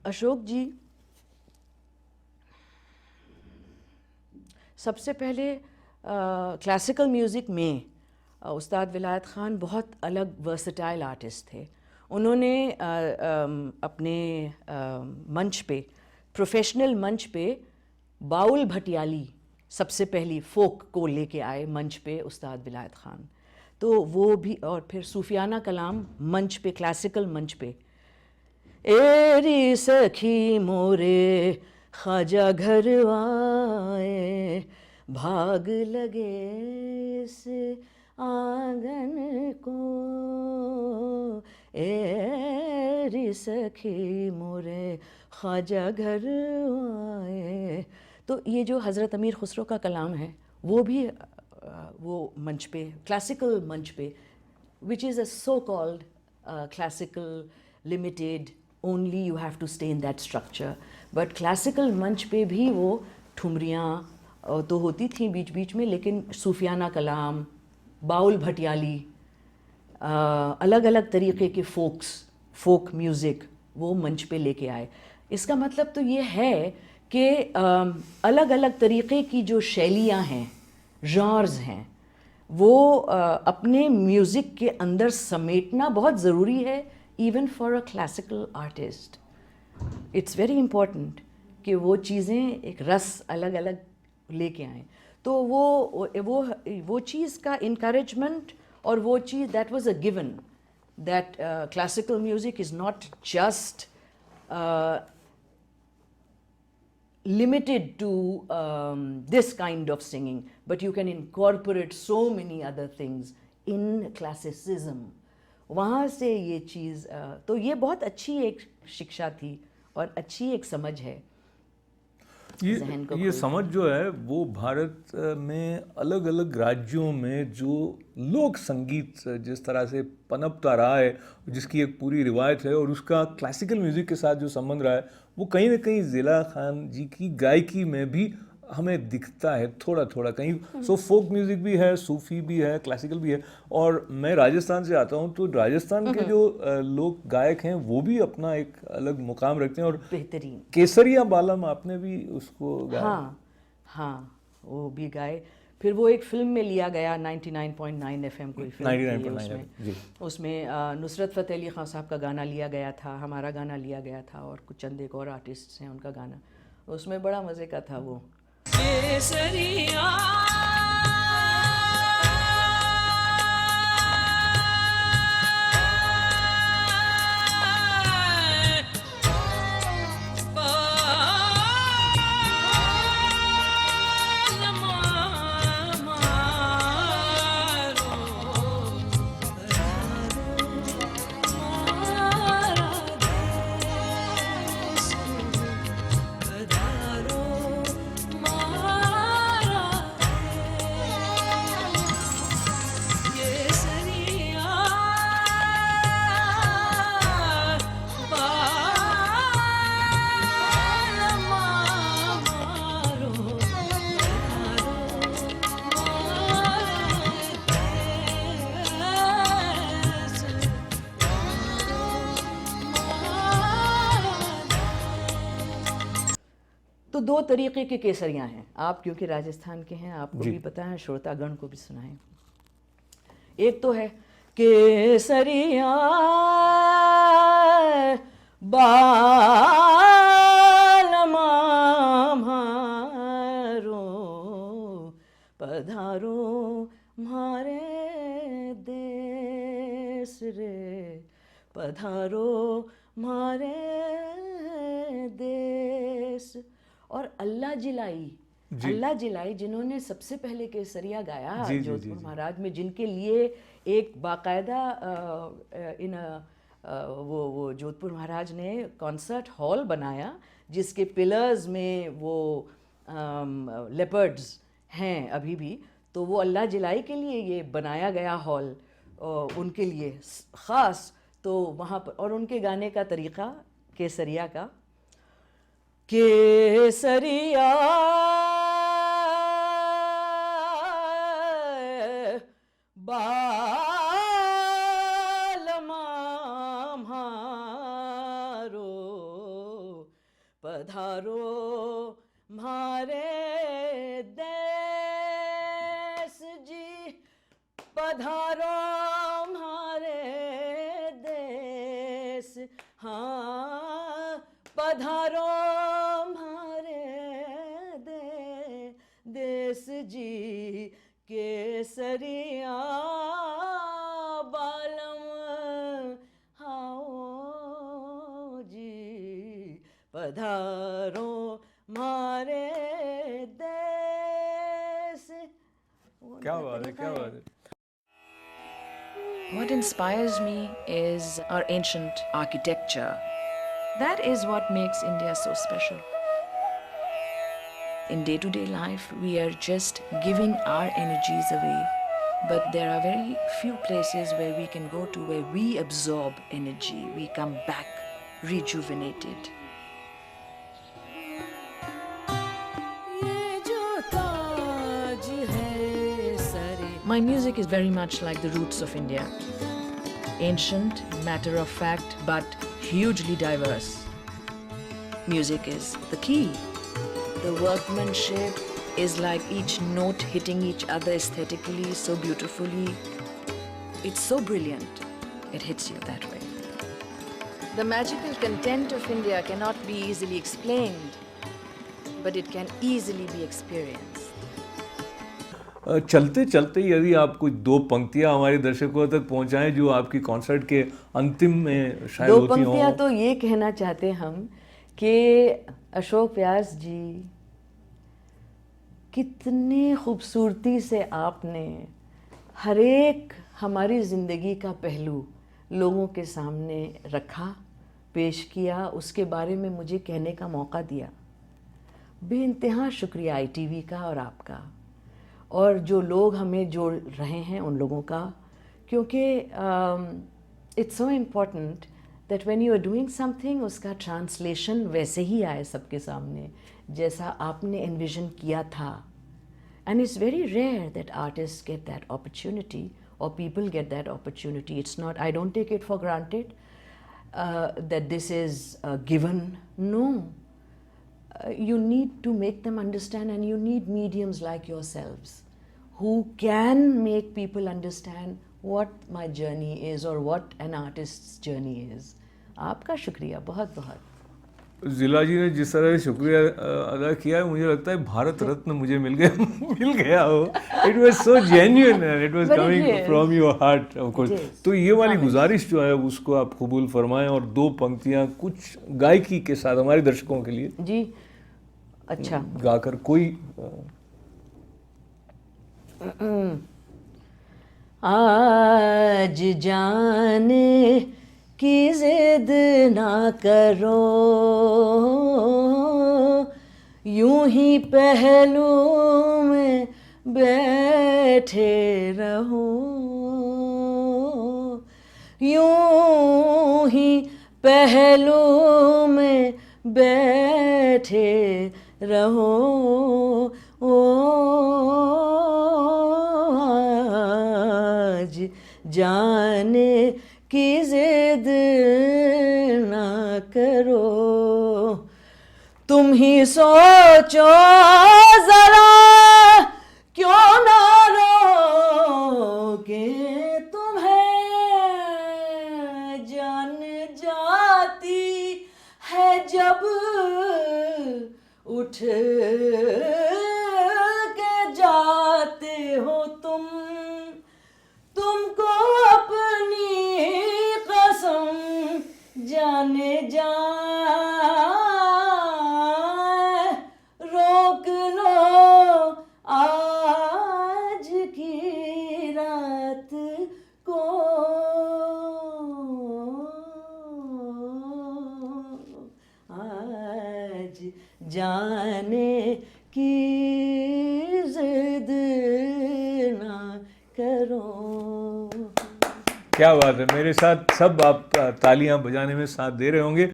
अशोक जी, सबसे पहले classical music में उस्ताद विलायत ख़ान बहुत अलग वर्सटाइल आर्टिस्ट थे। उन्होंने अपने मंच पे, प्रोफेशनल मंच पे, बाउल भटियाली सबसे पहली फोक को लेके आए मंच पे उस्ताद विलायत ख़ान। तो वो भी, और फिर सूफियाना कलाम मंच पे, क्लासिकल मंच पे, एरी सखी मोरे ख्वाजा घर आए, भाग लगे इस आंगन को, एरी सखी मोरे ख्वाजा घर आए। तो ये जो हज़रत अमीर खुसरो का कलाम है वो भी वो मंच पे, क्लासिकल मंच पे, which is a so-called classical limited, only you have to stay in that structure, but classical मंच पे भी वो ठुमरियाँ तो होती थी बीच बीच में, लेकिन सूफियाना कलाम, बाउल भटियाली, अलग अलग तरीके के फोक म्यूज़िक वो मंच पे लेके आए। इसका मतलब तो ये है कि अलग अलग तरीके की जो शैलियाँ हैं, जॉनर्स हैं, वो अपने म्यूज़िक के अंदर समेटना बहुत ज़रूरी है, even for a classical artist. It's very important कि वो चीज़ें एक रस अलग अलग लेके आएँ। तो वो चीज़ का इनकरेजमेंट, और वो चीज़ that was a given, that classical music is not just limited to this kind of singing, but you can incorporate so many other things in classicism. वहाँ से ये चीज़, तो ये बहुत अच्छी एक शिक्षा थी और अच्छी एक समझ है। ये समझ जो है वो भारत में अलग अलग राज्यों में जो लोक संगीत जिस तरह से पनपता रहा है, जिसकी एक पूरी रिवायत है, और उसका क्लासिकल म्यूज़िक के साथ जो संबंध रहा है, वो कहीं ना कहीं ज़िला खान जी की गायकी में भी हमें दिखता है थोड़ा थोड़ा कहीं। सो फोक म्यूज़िक भी है, सूफ़ी भी है, क्लासिकल भी है। और मैं राजस्थान से आता हूँ, तो राजस्थान के जो लोक गायक हैं वो भी अपना एक अलग मुकाम रखते हैं, और बेहतरीन केसरिया बालम आपने भी उसको गाया। हाँ हाँ, वो भी गाए। फिर वो एक फिल्म में लिया गया, 99.9 FM कोई फिल्म थी 99.9 जी। उसमें नुसरत फ़तेह अली खान साहब का गाना लिया गया था, हमारा गाना लिया गया था, और कुछ चंद एक और आर्टिस्ट हैं उनका गाना। उसमें बड़ा मज़े का था वो। केसरिया तो दो तरीके के केसरियाँ हैं। आप क्योंकि राजस्थान के हैं, आपको भी पता है, श्रोतागण को भी सुनाएं। एक तो है केसरिया बालमा म्हारो, पधारो म्हारे देश रे, पधारो म्हारे देश। और अल्लाह जिलाई जिन्होंने सबसे पहले केसरिया गाया जोधपुर महाराज में, जिनके लिए एक बाकायदा वो जोधपुर महाराज ने कॉन्सर्ट हॉल बनाया, जिसके पिलर्स में वो लेपर्ड्स हैं अभी भी। तो वो अल्लाह जिलाई के लिए ये बनाया गया हॉल, उनके लिए ख़ास। तो वहाँ पर, और उनके गाने का तरीक़ा केसरिया का, केसरिया बालमा म्हारो, पधारो म्हारे देश जी, पधारो म्हारे देश, हाँ पधारो म्हारे देश जी, केसरिया बालम आओ जी, पधारो म्हारे देश। क्या बात है, क्या बात है। What inspires me is our ancient architecture. That is what makes India so special. In day-to-day life, we are just giving our energies away. But there are very few places where we can go to where we absorb energy. We come back rejuvenated. My music is very much like the roots of India. Ancient, matter of fact, but hugely diverse. Music is the key. The workmanship is like each note hitting each other aesthetically, so beautifully. It's so brilliant, it hits you that way. The magical content of India cannot be easily explained, but it can easily be experienced. चलते चलते यदि आप कुछ दो पंक्तियां हमारे दर्शकों तक पहुंचाएं जो आपकी कॉन्सर्ट के अंतिम में शायद दो होती हों। पंक्तियां तो ये कहना चाहते हम कि अशोक व्यास जी, कितने खूबसूरती से आपने हर एक हमारी ज़िंदगी का पहलू लोगों के सामने रखा, पेश किया, उसके बारे में मुझे कहने का मौका दिया। बेइंतहा शुक्रिया ITV का और आपका, और जो लोग हमें जोड़ रहे हैं उन लोगों का, क्योंकि it's so important that when you are doing something उसका ट्रांसलेशन वैसे ही आए सबके सामने जैसा आपने एनविजन किया था। And it's very rare that artist get that opportunity और people get that opportunity. It's not, I don't take it for granted that this is given, no. You need to make them understand, and you need mediums like yourselves who can make people understand what my journey is or what an artist's journey is. आपका शुक्रिया बहुत बहुत। जिला जी ने जिस तरह से शुक्रिया अदा किया है, मुझे लगता है भारत रत्न मुझे मिल गया हो। It was so genuine and it was coming from your heart of course. तो ये वाली गुजारिश जो है उसको आप कबूल फरमाएं और दो पंक्तियां कुछ गायकी के साथ हमारे दर्शकों के लिए जी अच्छा गाकर कोई आज जाने की जिद ना करो, यूं ही पहलू में बैठे रहो, यूं ही पहलू में बैठे रहो, आज जाने की जिद ना करो, तुम ही सोचो जरा क्यों ना रोके तुम्हें, जान जाती है जब उठ के जाते हो तुम, तुमको अपनी कसम जाने जाए, रोक लो आज की रात को, आज जाने की जिद ना करो। क्या बात है, मेरे साथ सब आप तालियां बजाने में साथ दे रहे होंगे।